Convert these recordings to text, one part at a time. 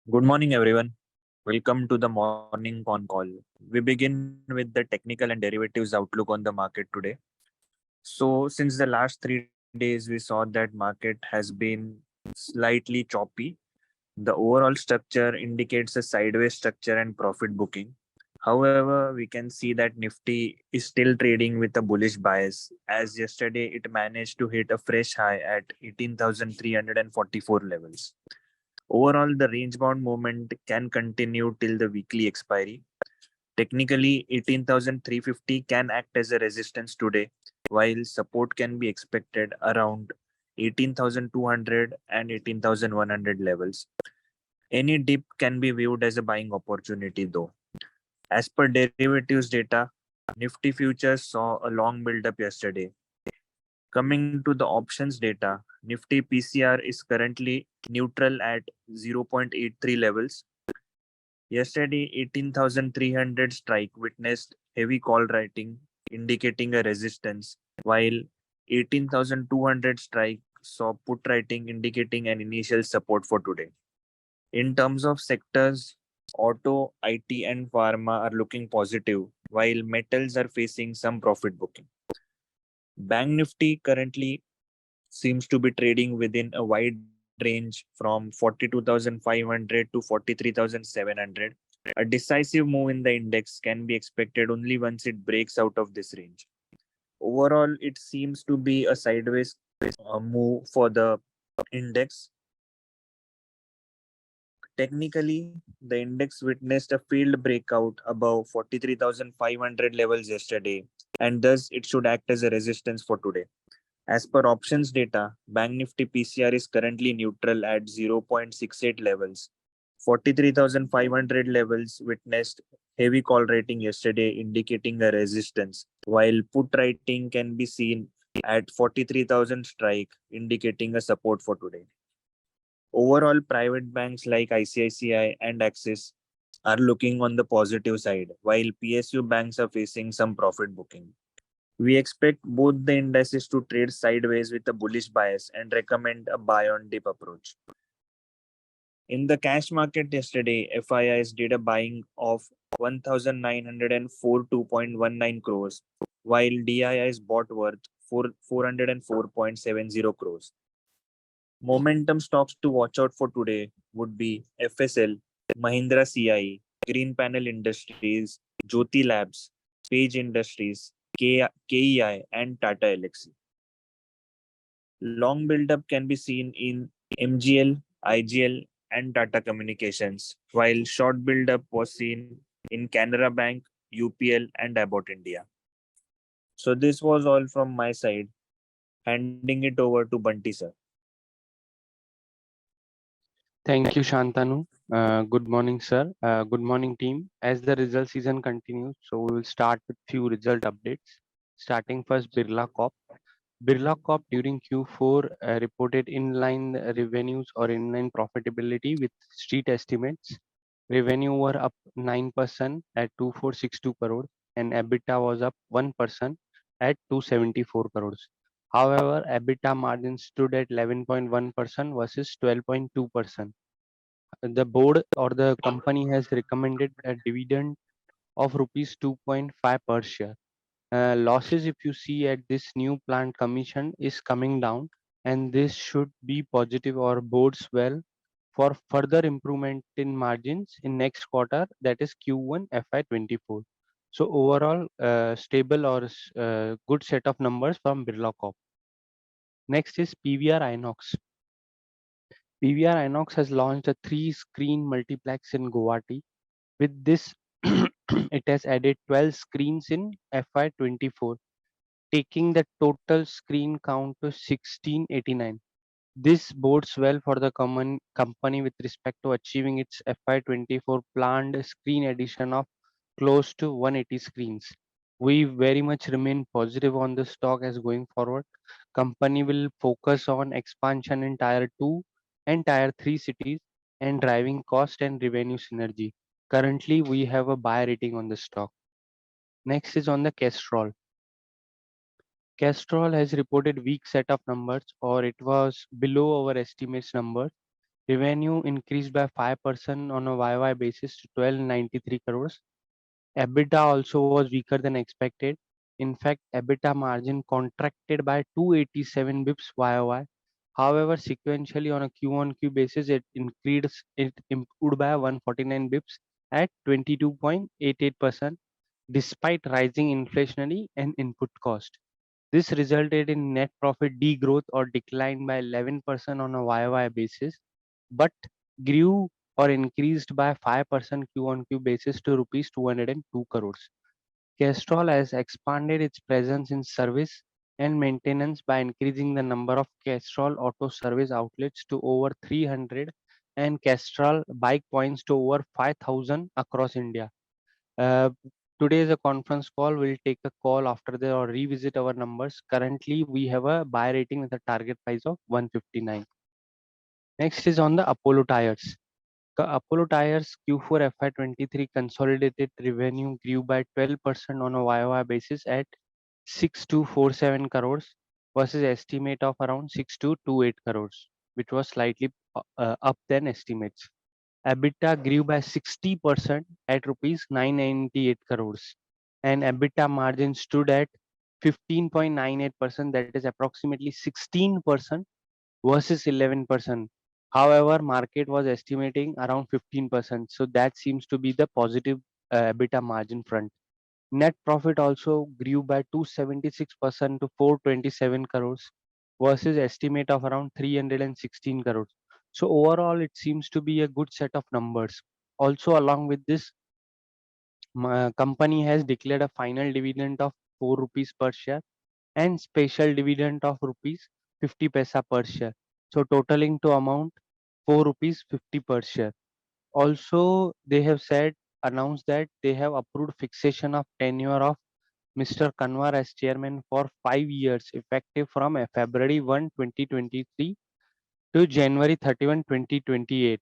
Good morning, everyone. Welcome to the morning con call. We begin with the technical and derivatives outlook on the market today. So, since the last 3 days, we saw that market has been slightly choppy. The overall structure indicates a sideways structure and profit booking. However, we can see that Nifty is still trading with a bullish bias, as yesterday it managed to hit a fresh high at 18,344 levels. Overall, the range bound movement can continue till the weekly expiry. Technically, 18,350 can act as a resistance today, while support can be expected around 18,200 and 18,100 levels. Any dip can be viewed as a buying opportunity, though. As per derivatives data, Nifty futures saw a long build up yesterday. Coming to the options data, Nifty PCR is currently neutral at 0.83 levels. Yesterday, 18,300 strike witnessed heavy call writing, indicating a resistance, while 18,200 strike saw put writing, indicating an initial support for today. In terms of sectors, auto, IT, and pharma are looking positive, while metals are facing some profit booking. Bank Nifty currently seems to be trading within a wide range from 42,500 to 43,700. A decisive move in the index can be expected only once it breaks out of this range. Overall, it seems to be a sideways move for the index. Technically, the index witnessed a failed breakout above 43,500 levels yesterday, and thus it should act as a resistance for today. As per options data, Bank Nifty PCR is currently neutral at 0.68 levels. 43,500 levels witnessed heavy call rating yesterday, indicating a resistance, while put rating can be seen at 43,000 strike, indicating a support for today. Overall, private banks like ICICI and Axis are looking on the positive side, while PSU banks are facing some profit booking. We expect both the indices to trade sideways with a bullish bias and recommend a buy on dip approach. In the cash market yesterday, FIIs did a buying of 1,904.2.19 crores, while DIIs bought worth 404.70 crores. Momentum stocks to watch out for today would be FSL, Mahindra CIE, Green Panel Industries, Jyoti Labs, Page Industries, KEI, and Tata Elxsi. Long build-up can be seen in MGL, IGL, and Tata Communications, while short build-up was seen in Canara Bank, UPL, and Abbott India. So this was all from my side. Handing it over to Bunty sir. Thank you, Shantanu. Good morning, sir. Good morning, team. As the result season continues, so we will start with few result updates. Starting first, Birla Corp. Birla Corp during Q4 reported inline revenues or inline profitability with street estimates. Revenue were up 9% at 2462 crores and EBITDA was up 1% at 274 crores. However, EBITDA margin stood at 11.1% versus 12.2%. The board or the company has recommended a dividend of rupees 2.5 per share. Losses, if you see at this new plant commission, is coming down, and this should be positive or bodes well for further improvement in margins in next quarter, that is Q1 FY24. So overall, stable or good set of numbers from Birla Corp. Next is PVR Inox. PVR Inox has launched a 3-screen multiplex in Guwahati. With this, it has added 12 screens in FY24, taking the total screen count to 1689. This bodes well for the company with respect to achieving its FY24 planned screen addition of close to 180 screens. We very much remain positive on the stock as going forward. Company will focus on expansion in tier 2 and tier 3 cities and driving cost and revenue synergy. Currently, we have a buy rating on the stock. Next is on the Castrol. Castrol has reported weak set of numbers, or it was below our estimates numbers. Revenue increased by 5% on a YY basis to 1293 crores. EBITDA also was weaker than expected. In fact, EBITDA margin contracted by 287 bips YOY. However, sequentially on a Q-on-Q basis, it improved by 149 bips at 22.88% despite rising inflationary and input cost. This resulted in net profit degrowth or decline by 11% on a YOY basis, but grew or increased by 5% Q-on-Q basis to rupees 202 crores. Castrol has expanded its presence in service and maintenance by increasing the number of Castrol auto service outlets to over 300 and Castrol bike points to over 5,000 across India. Uh, Today is a conference call. We'll take a call after the or revisit our numbers. Currently, we have a buy rating with a target price of 159. Next is on the Apollo Tires. Apollo Tires Q4 FY23 consolidated revenue grew by 12% on a YOY basis at 6247 crores versus estimate of around 6228 crores, which was slightly up than estimates. EBITDA grew by 60% at rupees 998 crores, and EBITDA margin stood at 15.98%, that is approximately 16% versus 11%. However, market was estimating around 15%, so that seems to be the positive EBITDA margin front. Net profit also grew by 276% to 427 crores versus estimate of around 316 crores. So overall, it seems to be a good set of numbers. Also, along with this, company has declared a final dividend of 4 rupees per share and special dividend of rupees 50 paisa per share. So totaling to amount 4 rupees 50 per share. Also, they have announced that they have approved fixation of tenure of Mr. Kanwar as chairman for 5 years, effective from February 1, 2023 to January 31, 2028.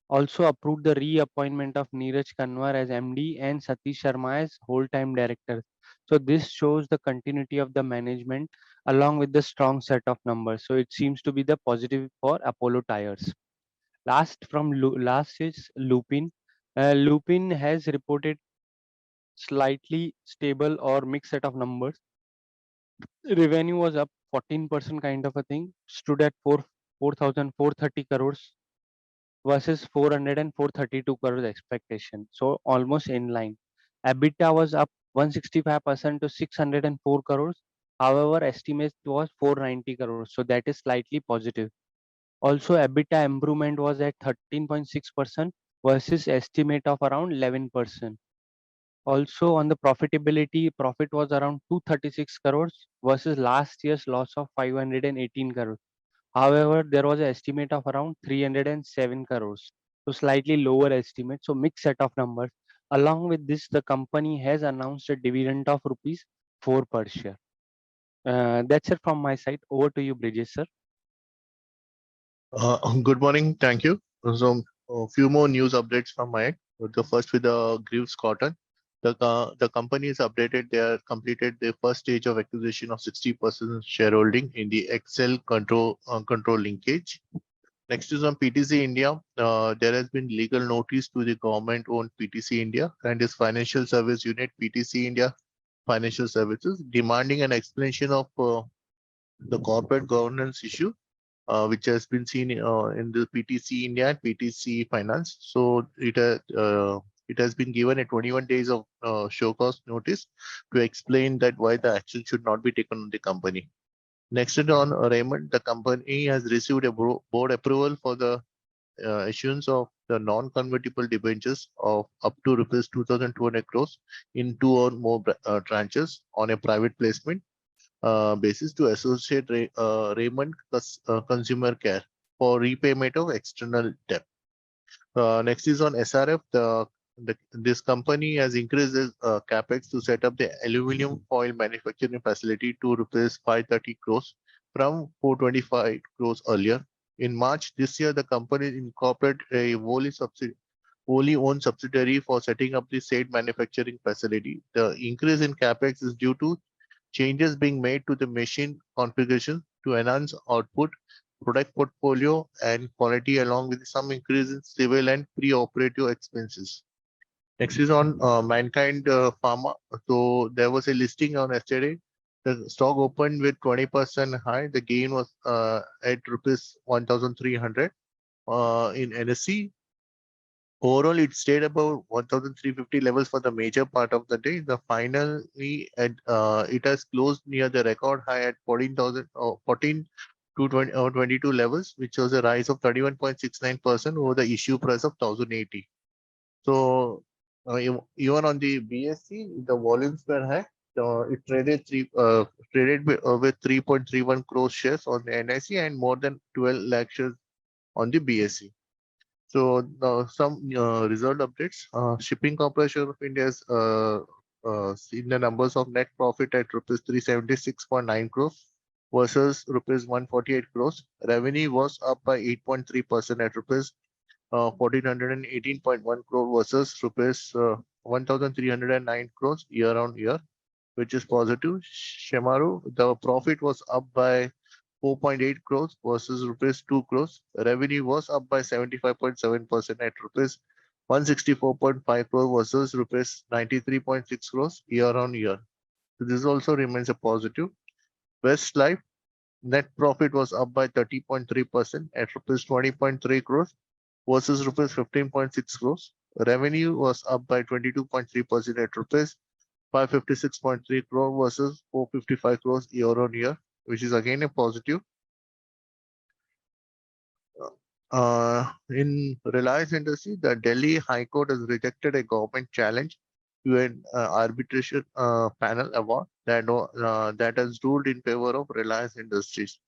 Also approved the reappointment of Neeraj Kanwar as MD and Satish Sharma as whole-time director. So this shows the continuity of the management along with the strong set of numbers. So it seems to be the positive for Apollo Tires. Last is Lupin. Lupin has reported slightly stable or mixed set of numbers. Revenue was up 14% kind of a thing, stood at 4,430 crores versus 400 and 432 crores expectation. So almost in line. EBITDA was up 165% to 604 crores. However, estimate was 490 crores. So that is slightly positive. Also, EBITDA improvement was at 13.6% versus estimate of around 11%. Also, on the profitability, profit was around 236 crores versus last year's loss of 518 crores. However, there was an estimate of around 307 crores. So slightly lower estimate. So mixed set of numbers. Along with this, the company has announced a dividend of rupees 4 per share. That's it from my side. Over to you, Bridges, sir. Good morning. Thank you. So, a few more news updates from my end. The first with the Greaves Cotton. The company has completed their first stage of acquisition of 60% shareholding in the Excel control linkage. Next is on PTC India. There has been legal notice to the government-owned PTC India and its financial service unit PTC India Financial Services, demanding an explanation of the corporate governance issue, which has been seen in the PTC India and PTC Finance. So it has been given a 21 days of show cause notice to explain that why the action should not be taken on the company. Next is on Raymond. The company has received a board approval for the issuance of the non-convertible debentures of up to rupees 2,200 crores in 2 or more tranches on a private placement basis to associate Raymond Consumer Care for repayment of external debt. Next is on SRF. This company has increased its capex to set up the aluminum foil manufacturing facility to rupees 530 crores from 425 crores earlier. In March this year, the company incorporated a wholly owned subsidiary for setting up the said manufacturing facility. The increase in capex is due to changes being made to the machine configuration to enhance output product portfolio and quality, along with some increase in civil and pre-operative expenses. Next is on Mankind Pharma. So there was a listing on yesterday. The stock opened with 20% high. The gain was at rupees 1,300 in NSE. Overall, it stayed above 1,350 levels for the major part of the day. The finally, it has closed near the record high at 14,000 14 to 20, 22 levels, which was a rise of 31.69% over the issue price of 1,080. So even on the BSE, the volumes were high. It traded with 3.31 crore shares on the NIC and more than 12 lakh shares on the BSE. So some result updates. Shipping Corporation of India has seen the numbers of net profit at rupees 376.9 crores versus rupees 148 crores. Revenue was up by 8.3% at rupees 1,418.1 crore versus rupees 1,309 crores year on year, which is positive. Shemaru, the profit was up by 4.8 crores versus rupees 2 crores. Revenue was up by 75.7% at rupees 164.5 crore versus rupees 93.6 crores year on year. So this also remains a positive. Westlife net profit was up by 30.3% at rupees 20.3 crores versus rupees 15.6 crores. Revenue was up by 22.3% at rupees 556.3 crore versus 455 crores year on year, which is again a positive. In Reliance Industry, the Delhi High Court has rejected a government challenge to an arbitration panel award that has ruled in favor of Reliance Industries.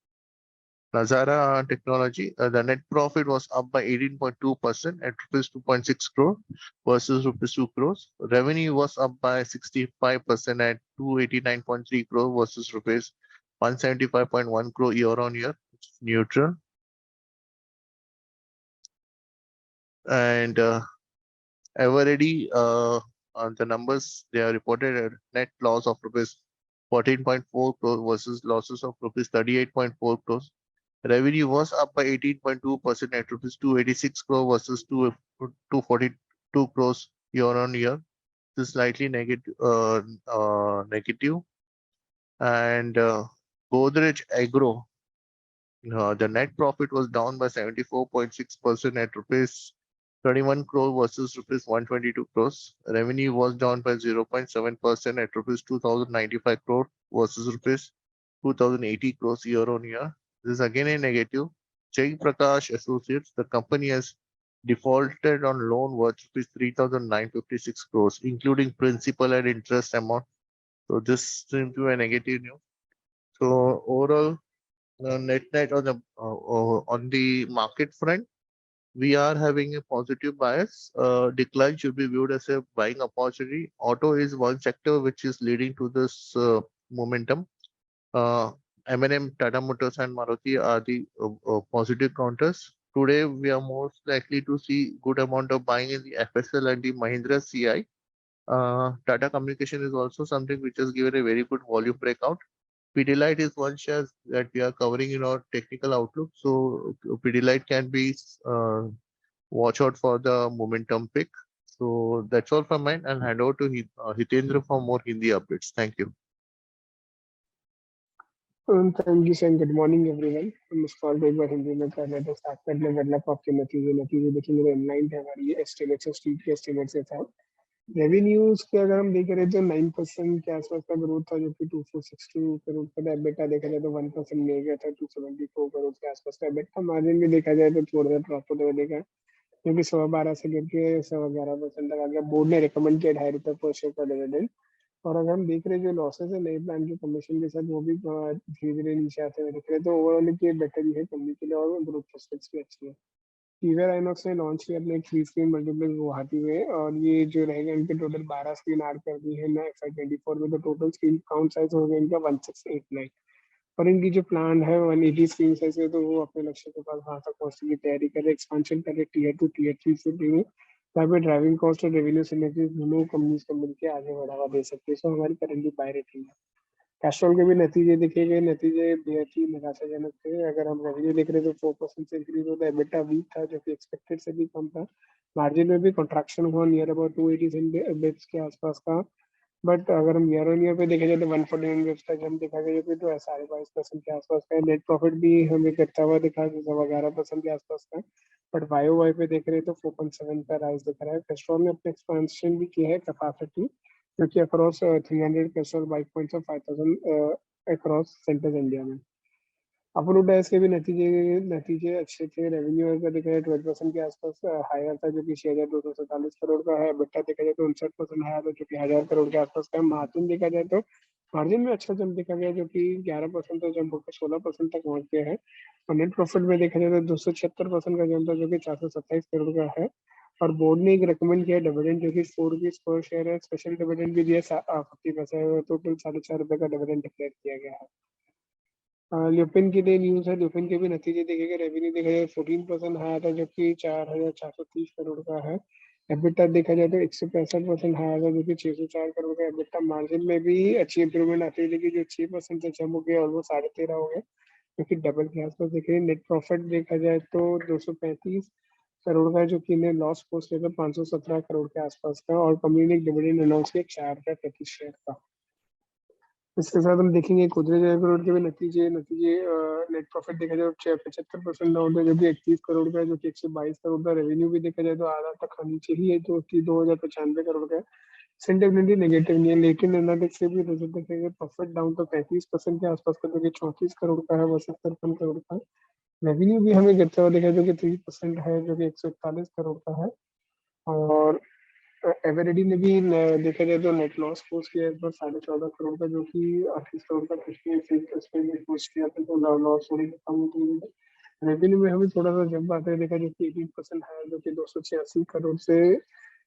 Nazara Technology, the net profit was up by 18.2% at rupees 2.6 crore versus rupees 2 crores. Revenue was up by 65% at 289.3 crore versus rupees 175.1 crore year on year, which is neutral. And Everready, on the numbers, they are reported a net loss of rupees 14.4 crore versus losses of rupees 38.4 crores. Revenue was up by 18.2% at rupees 286 crore versus 242 crores year on year. This is slightly negative. Negative. And Godrej Agro, the net profit was down by 74.6% at rupees 31 crore versus rupees 122 crores. Revenue was down by 0.7% at rupees 2,095 crore versus rupees 2,080 crores year on year. This is again a negative. Jai Prakash Associates, the company has defaulted on loan worth rupees 3,956 crores, including principal and interest amount. So this seems to be a negative news. So overall, net on the market front, we are having a positive bias. Decline should be viewed as a buying opportunity. Auto is one sector which is leading to this momentum. M&M, Tata Motors, and Maruti are the positive counters. Today, we are most likely to see good amount of buying in the FSL and the Mahindra CI. Tata Communication is also something which has given a very good volume breakout. Pidilite is one share that we are covering in our technical outlook. So Pidilite can be watch out for the momentum pick. So that's all from mine. I'll hand over to Hitendra for more Hindi updates. Thank you. Thank you, sir. Good morning, everyone. हम इस call को एक बार हिंदी में कर रहे थे start कर ले मतलब आपके नतीजे देखेंगे इनलाइन थे हमारी एस्टिमेट से स्ट्रीट के एस्टिमेट से था रेवेन्यूज के अगर हम देख रहे तो 9% के आसपास का ग्रोथ था जो कि 2462 करोड़ का एबिटा देखा जाए तो 1% मिल गया था 274 करोड़ के आसपास का एबिटा मार्जिन भी देखा जाए तो थोड़ा सा ड्रॉप होते हुए देखा जो कि 12.5 से गिर के 11.5% तक आ गया बोर्ड ने रिकमेंड किया ₹2.5 पर शेयर का डिविडेंड और अगर हम देख रहे हैं जो लॉसेस है नए प्लान के कमीशन के साथ वो भी धीरे धीरे नीचे आते हुए दिख रहे हैं तो ओवरऑल ये बेटर ही है कंपनी के लिए और ग्रोथ प्रोस्पेक्ट्स भी अच्छी है टीवीआर आइनॉक्स ने लॉन्च किया अपने 3 स्क्रीन मल्टीप्लेक्स गुवाहाटी में और ये जो रहेगा इनके टोटल 12 स्क्रीन ऐड कर दी है ना FY24 में तो टोटल स्क्रीन काउंट साइज हो गया इनका 1689 और इनकी जो प्लान है 180 स्क्रीन साइज है तो वो अपने लक्ष्य के पास वहां तक पहुंचने की तैयारी कर रहे एक्सपेंशन कर रहे टीयर 2 टीयर 3 सिटी में ताकि ड्राइविंग कॉस्ट और रेवेन्यू सिनर्जीज दोनों कंपनीज को मिलकर आगे बढ़ावा दे सकते हैं सो हमारी करंटली बाय रेटिंग है कैस्ट्रॉल के भी नतीजे देखे गए, नतीजे बेहद ही निराशाजनक थे। अगर हम रेवेन्यू देख रहे तो 4% से इंक्रीज होता है, एबिटा वीक था जो कि एक्सपेक्टेड से भी कम था। मार्जिन में भी कंट्रैक्शन हुआ नियर अबाउट 280 बिप्स के आसपास का। बट अगर हम ईयर ऑन ईयर पे देखा जाए तो 149 बिप्स का जंप देखा गया, जो कि तो 22.5% के आसपास का है। नेट प्रॉफिट भी हमें करता हुआ दिखा, जो 11% के आसपास का। बट वाई ओ वाई पे देख रहे तो 4.7 का राइज दिख रहा है। कैस्ट्रॉल ने अपने एक्सपेंशन भी किया है कैपेसिटी, क्योंकि अक्रॉस 300 कैस्ट्रॉल बाइक पॉइंट्स और 5000 अक्रॉस सेंटर्स इंडिया में। अपोलो टायर्स के भी नतीजे नतीजे अच्छे थे। रेवेन्यू अगर देखा जाए 12% के आसपास हायर था, जो कि 6247 करोड़ का है। बेटा देखा जाए तो 59% हायर था, जो कि 1000 करोड़ के आसपास का है। मार्जिन देखा जाए तो मार्जिन में अच्छा जंप देखा गया, जो कि 11% तो जंप होकर 16% तक पहुंच गया है। और नेट प्रॉफिट में देखा जाए तो 276% का जंप था, जो कि 427 करोड़ का है। और बोर्ड ने एक रिकमेंड किया डिविडेंड, जो कि 4 रुपीज पर शेयर है। स्पेशल डिविडेंड भी दिया 50 पैसा है, टोटल 4.5 रुपए का डिविडेंड डिक्लेयर किया गया है। ल्यूपिन के लिए न्यूज है। ल्यूपिन के भी नतीजे देखे गए, रेवेन्यू देखा जाए 14% हायर था, जो कि 4430 करोड़ का है। एबिटा देखा जाए तो 165% हायर था, जो कि 604 करोड़ का। एबिटा मार्जिन में भी अच्छी इंप्रूवमेंट आती है, लेकिन जो 6% से जम हो गया ऑलमोस्ट 13.5 हो गया, जो कि डबल के आसपास दिख रही है। नेट प्रॉफिट देखा जाए तो 235 करोड़ का है, जो कि इन्हें लॉस पोस्ट किया था 517 करोड़ के आसपास का। और कंपनी ने एक डिविडेंड अनाउंस किया 4 रुपए प्रति शेयर का। इसके साथ हम देखेंगे गोदरेज एयर करोड़ के भी नतीजे नतीजे नेट प्रॉफिट देखा जाए तो 75% डाउन है, जो कि 31 करोड़ का है, जो कि 122 करोड़ का। रेवेन्यू भी देखा जाए तो आधा तक नीचे ही है, जो कि 2095 करोड़ का है। सेंटिबिलिटी नेगेटिव नहीं है, लेकिन एनालिटिक्स से भी रिजल्ट देखेंगे प्रॉफिट डाउन तो 35% के आसपास का, जो कि 34 करोड़ का है वर्सेस 53 करोड़ का। रेवेन्यू भी हमें गिरता हुआ देखा, जो कि 3% है, जो कि 141 करोड़ का है। और एवरेडी ने भी देखा जाए तो नेट लॉस पोस्ट किया है इस बार 14.5 करोड़ का, जो कि 38 करोड़ का पिछले में पोस्ट किया था, तो लॉस थोड़ी कम होती है। रेवेन्यू में हमें थोड़ा सा जंप आता है देखा, जो कि 18% है, जो कि 286 करोड़ से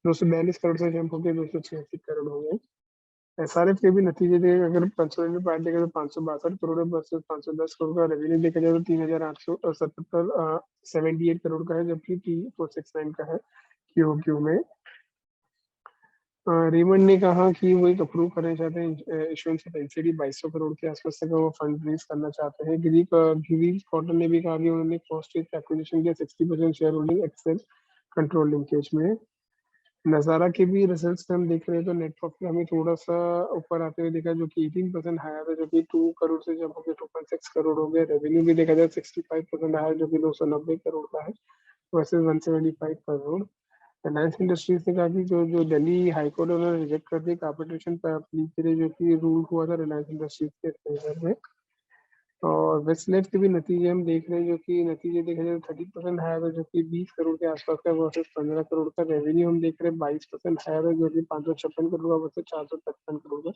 242 करोड़ से जंप होकर 286 करोड़ हो गए। एसआरएफ के भी नतीजे देखे, अगर कंसोलिडेटेड पार्ट देखें तो 562 करोड़ वर्सेस 510 करोड़ का। रेवेन्यू देखा जाए तो 3877 78 करोड़ का है, जबकि 3469 का है क्यू में। रेमंड ने कहा कि वो एक अप्रूव करना चाहते हैं इशुएंस ऑफ एनसीडी 2200 करोड़ के आसपास तक वो फंड रेज करना चाहते हैं। गिरीश कॉटन ने भी कहा कि उन्होंने फर्स्ट स्टेज एक्विजिशन किया 60% share holding excel control linkage में। नजारा के भी रिजल्ट्स हम देख रहे हैं तो नेट प्रॉफिट हमें थोड़ा सा ऊपर आते हुए दिखा, जो कि 18% हायर है, जो कि 2 करोड़ से जब हो गया 2.6 करोड़ हो गया। रेवेन्यू भी देखा जाए 65% हायर, जो कि 290 करोड़ का है वर्सेज 175 करोड़। रिलायंस इंडस्ट्रीज ने कहा कि जो दिल्ली हाईकोर्ट उन्होंने रिजेक्ट कर दी कार्पोरेशन प्ली के लिए, जो कि रूल हुआ था रिलायंस इंडस्ट्रीज के फेवर में। और वेस्टलाइफ के भी नतीजे हम देख रहे हैं, जो कि नतीजे देखा जाए 30% हायर है, जो कि 20 करोड़ के आसपास का वर्सेस 15 करोड़ का। रेवेन्यू हम देख रहे हैं 22% हायर है, जो कि 556 करोड़ का वर्सेस 455 करोड़ का।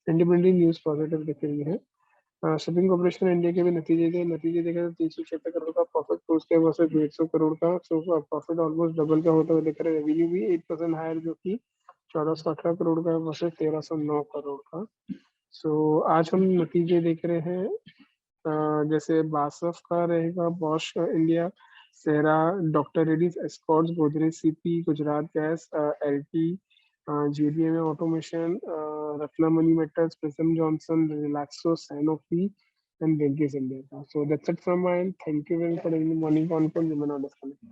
इंडिपेंडेंट न्यूज पॉजिटिव दिख रही है। शिपिंग कॉर्पोरेशन इंडिया के भी नतीजे देखे तो 376 करोड़ का प्रॉफिट पोस्ट किया वर्सेस 150 करोड़ का। सो प्रॉफिट ऑलमोस्ट डबल का होता हुआ दिख रहा है। रेवेन्यू भी 8% हायर, जो कि 1418 करोड़ का वर्सेस 1309 करोड़ का। सो आज हम नतीजे देख रहे हैं, जैसे बासफ का रहेगा, Bosch India, Cera, doctor Reddy's, Escorts, Godrej, CP, Gujarat gas, LT, JDM automation, Ratnamani metals, prism Johnson, Relaxo, Sanofi and Venky's India का। So that's it from my end. Thank you very much for the morning call. You may not disconnect.